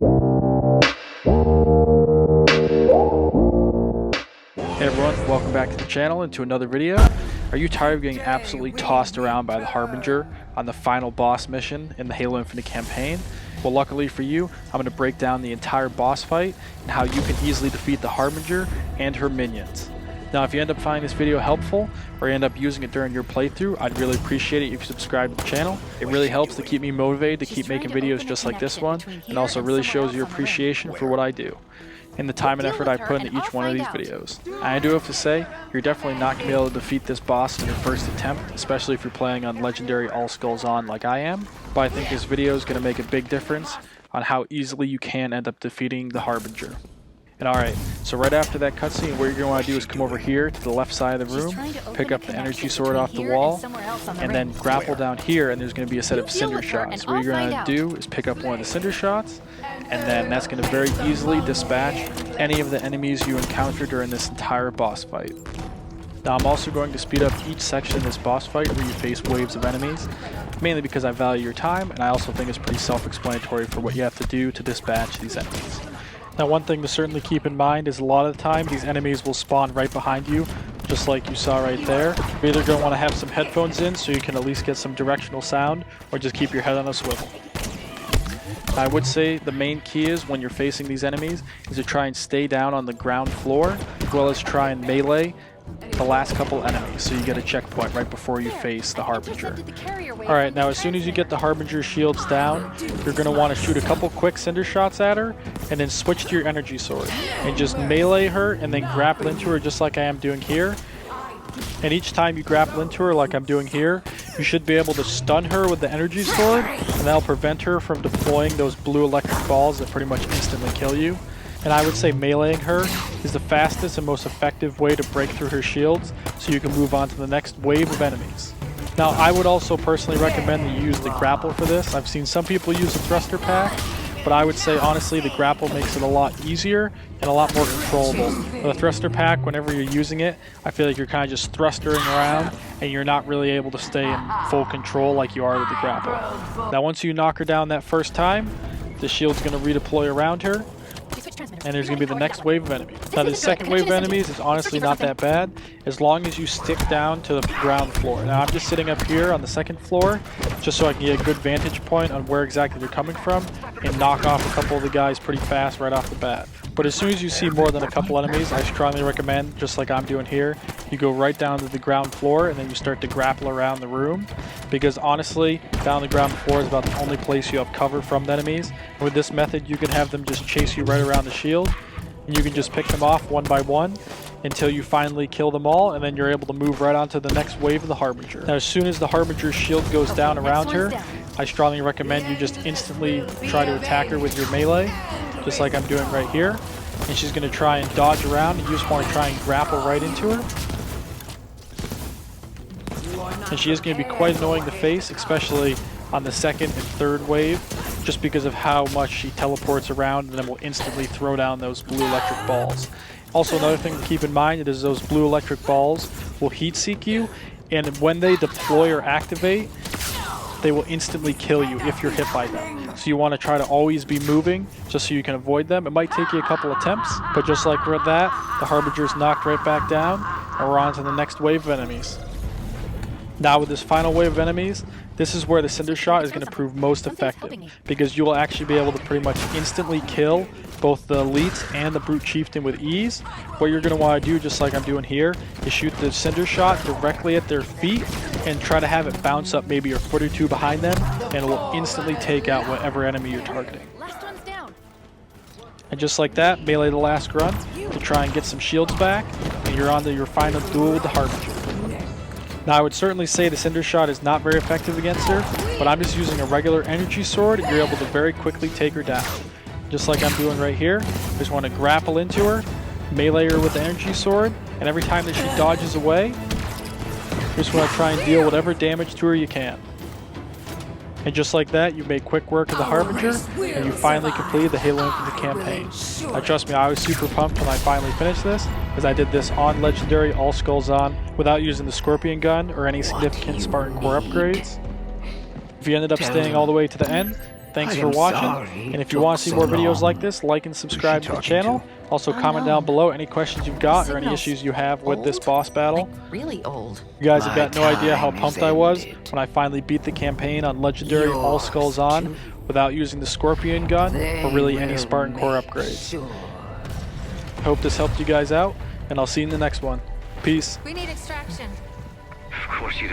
Hey everyone, welcome back to the channel and to another video. Are you tired of getting absolutely tossed around by the Harbinger on the final boss mission in the Halo Infinite campaign? Well, luckily for you, I'm going to break down the entire boss fight and how you can easily defeat the Harbinger and her minions. Now, if you end up finding this video helpful or you end up using it during your playthrough, I'd really appreciate it if you subscribe to the channel. It really helps to keep me motivated to keep making videos just like this one, and also really shows your appreciation for what I do and the time and effort I put into each one of these videos. I do have to say, you're definitely not going to be able to defeat this boss in your first attempt, especially if you're playing on Legendary All Skulls On like I am, but I think this video is going to make a big difference on how easily you can end up defeating the Harbinger. And alright, so right after that cutscene, what you're going to want to do is come over here to the left side of the room, pick up the energy sword off the wall, and then grapple down here, and there's going to be a set of cinder shots. What you're going to do is pick up one of the cinder shots, and then that's going to very easily dispatch any of the enemies you encounter during this entire boss fight. Now I'm also going to speed up each section of this boss fight where you face waves of enemies, mainly because I value your time, and I also think it's pretty self-explanatory for what you have to do to dispatch these enemies. Now, one thing to certainly keep in mind is a lot of the time these enemies will spawn right behind you, just like you saw right there. You're either going to want to have some headphones in so you can at least get some directional sound, or just keep your head on a swivel. I would say the main key is when you're facing these enemies is to try and stay down on the ground floor, as well as try and melee the last couple enemies so you get a checkpoint right before you face the Harbinger. Alright, now as soon as you get the Harbinger shields down, you're going to want to shoot a couple quick cinder shots at her and then switch to your energy sword and just melee her and then grapple into her just like I am doing here. And each time you grapple into her like I'm doing here, you should be able to stun her with the energy sword, and that'll prevent her from deploying those blue electric balls that pretty much instantly kill you. And I would say meleeing her is the fastest and most effective way to break through her shields so you can move on to the next wave of enemies. Now, I would also personally recommend that you use the grapple for this. I've seen some people use the thruster pack, but I would say honestly the grapple makes it a lot easier and a lot more controllable. The thruster pack, whenever you're using it, I feel like you're kind of just thrustering around and you're not really able to stay in full control like you are with the grapple. Now, once you knock her down that first time, the shield's going to redeploy around her, and there's going to be the next wave of enemies. Now, the second wave of enemies is honestly not that bad, as long as you stick down to the ground floor. Now, I'm just sitting up here on the second floor, just so I can get a good vantage point on where exactly they're coming from, and knock off a couple of the guys pretty fast right off the bat. But as soon as you see more than a couple enemies, I strongly recommend, just like I'm doing here, you go right down to the ground floor, and then you start to grapple around the room, because honestly, down the ground floor is about the only place you have cover from the enemies. And with this method, you can have them just chase you right around the shield, and you can just pick them off one by one until you finally kill them all, and then you're able to move right on to the next wave of the Harbinger. Now, as soon as the Harbinger's shield goes down around her, I strongly recommend you just instantly try to attack her with your melee, just like I'm doing right here. And she's going to try and dodge around, and you just want to try and grapple right into her. And she is going to be quite annoying to face, especially on the second and third wave, just because of how much she teleports around and then will instantly throw down those blue electric balls. Also, another thing to keep in mind is those blue electric balls will heat seek you, and when they deploy or activate, they will instantly kill you if you're hit by them. So you want to try to always be moving just so you can avoid them. It might take you a couple attempts, but just like with that, the Harbinger's knocked right back down, and we're on to the next wave of enemies. Now, with this final wave of enemies, this is where the cinder shot is going to prove most effective, because you will actually be able to pretty much instantly kill both the elites and the brute chieftain with ease. What you're going to want to do, just like I'm doing here, is shoot the cinder shot directly at their feet and try to have it bounce up maybe a foot or two behind them, and it will instantly take out whatever enemy you're targeting. And just like that, melee the last grunt to try and get some shields back, and you're on to your final duel with the Harbinger. Now, I would certainly say the cinder shot is not very effective against her, but I'm just using a regular energy sword, and you're able to very quickly take her down. Just like I'm doing right here, I just want to grapple into her, melee her with the energy sword, and every time that she dodges away, you just want to try and deal whatever damage to her you can. And just like that, you made quick work of the Harbinger, and you finally completed the Halo Infinite campaign. Now, trust me, I was super pumped when I finally finished this, as I did this on Legendary All Skulls On without using the Scorpion Gun or any significant Spartan Core upgrades. If you ended up staying all the way to the end, Thanks for watching, and if you want to see more videos like this, like and subscribe to the channel. Also, comment down below any questions you've got or any issues you have with this boss battle. Like really old. You guys have got no idea how pumped I was when I finally beat the campaign on Legendary All Skulls On without using the Scorpion gun or really any Spartan Core upgrades. I hope this helped you guys out, and I'll see you in the next one. Peace. We need extraction. Of course you do.